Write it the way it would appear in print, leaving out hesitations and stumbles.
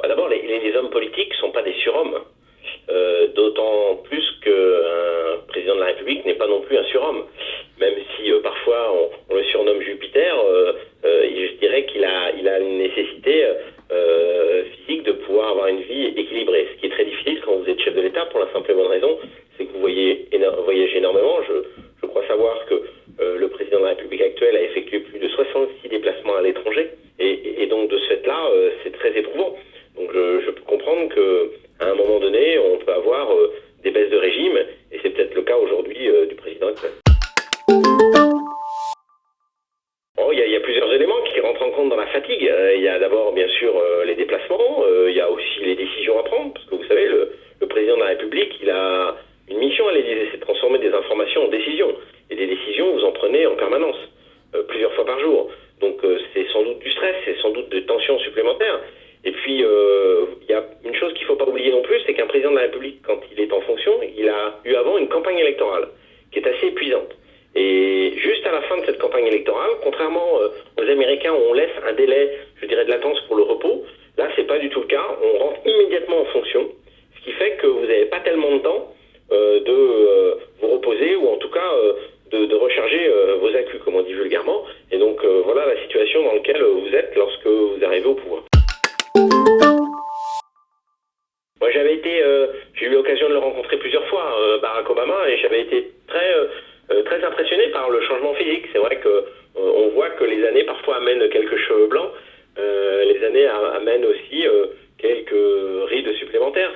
D'abord, les hommes politiques ne sont pas des surhommes, d'autant plus qu'un président de la République n'est pas non plus un surhomme. Même si parfois on le surnomme Jupiter, je dirais qu'il a une nécessité physique de pouvoir avoir une vie équilibrée, ce qui est très difficile quand vous êtes chef de l'État, pour la simple et bonne raison, c'est que vous voyagez énormément. Je crois savoir que le président de la République actuelle a effectué plus de 66 déplacements à l'étranger, et donc de ce fait-là, c'est très éprouvant. Donc je peux comprendre qu'à un moment donné, on peut avoir des baisses de régime, et c'est peut-être le cas aujourd'hui du président actuel. Bon, il y a plusieurs éléments qui rentrent en compte dans la fatigue. Il y a d'abord, bien sûr, les déplacements, il y a aussi les décisions à prendre, parce que vous savez, le président de la République, il a une mission à l'Élysée, c'est de transformer des informations en décisions. Et des décisions, vous en prenez en permanence, plusieurs fois par jour. Donc c'est sans doute du stress, c'est sans doute des tensions supplémentaires. Et puis, il y a une chose qu'il ne faut pas oublier non plus, c'est qu'un président de la République, quand il est en fonction, il a eu avant une campagne électorale qui est assez épuisante. Et juste à la fin de cette campagne électorale, contrairement aux Américains où on laisse un délai, je dirais, de latence pour le repos, là, c'est pas du tout le cas. On rentre immédiatement en fonction, ce qui fait que vous n'avez pas tellement de temps de vous reposer, ou en tout cas de recharger vos accus, comme on dit vulgairement. Et donc, voilà la situation dans laquelle vous êtes lorsque vous arrivez au pouvoir. Moi, j'ai eu l'occasion de le rencontrer plusieurs fois, Barack Obama, et j'avais été très impressionné par le changement physique. C'est vrai que on voit que les années parfois amènent quelques cheveux blancs, les années amènent aussi quelques rides supplémentaires.